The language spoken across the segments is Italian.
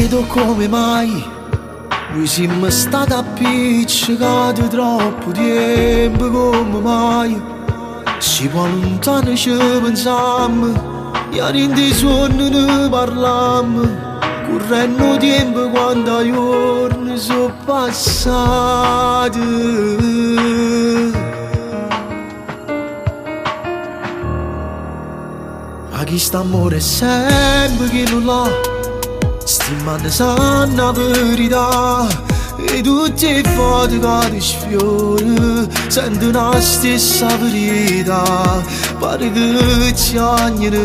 chiedo come mai noi siamo stati appiccicati troppo tempo, come mai si può lontano ci pensiamo, ieri in dei sogni ne parliamo, correndo tempo quando i giorni sono passati. Ma chi sta amore è sempre chi non l'ha, stimando sanno la verità, e tutte le foto che ti sfiore sentono la stessa verità. Pare che ci agnano,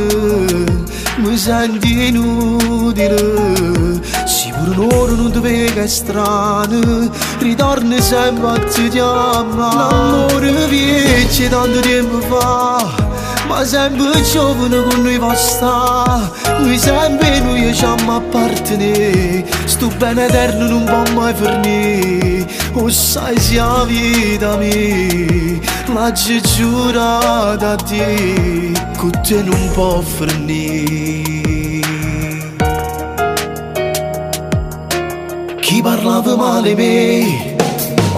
mi senti inutile, sicuro un'ora non ti vedo è strano, ritorni sempre a ti chiamare. L'amore viene tanto tempo fa, ma sempre giovane con noi va sta, noi sempre noi siamo appartenere, sto bene eterno non può mai finire, o sai sia la vita mia, l'ha giurata a te, con te non può finire. Chi parlava male me,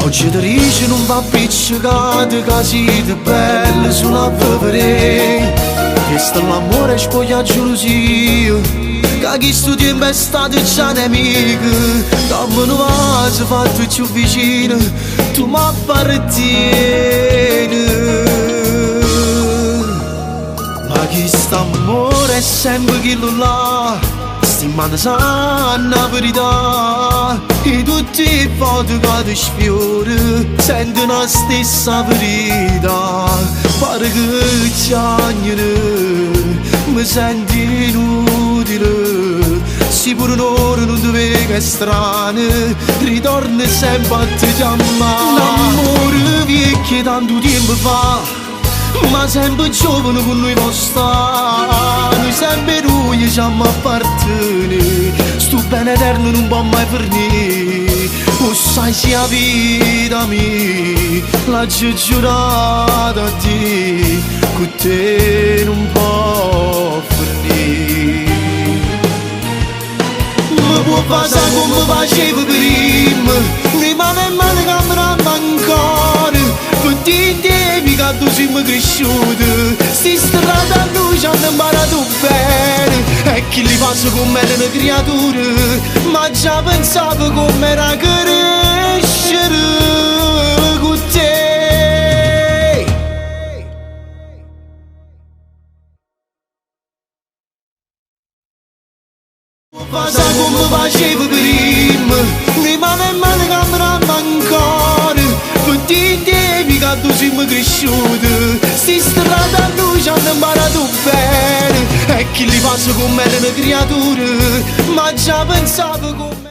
oggi ti dice non va appiccicato, che siete belle sulla vivere. Questo è l'amore spoglia gelosia, che chi sto tempo è stato già nemico. Dammi una vase fatto più vicino, tu mi appartieni. Ma chi sta amore è sempre chi lo là, stimando sanno la verità, e tutti i foto che ti sfiore sentono la stessa verità. Pare che ci agnano, mi senti inutile, sicuro un'ora non ti vedo è strano, ritorni sempre a te chiamare. L'amore vecchio tanto tempo fa, ma sempre giovane con noi può stare, noi sempre noi siamo appartenere, sto bene eterno non può mai finire, o sai sia la vita mia, l'ha giurata a te, con te non può finire. Mi può passare come facevo prima, noi mano in mano camminammo ancora, per te che tu siamo cresciuti, sti strade a noi ci hanno imparato bene, e chi li passa come era una creatura, ma già pensavo come era crescere con te. Fasa come facevo prima, noi mano in mano camminammo ancora, per te che tu siamo cresciuti, sti strade a noi ci hanno imparato bene, e chi li passa come era una creatura, ma già pensavo come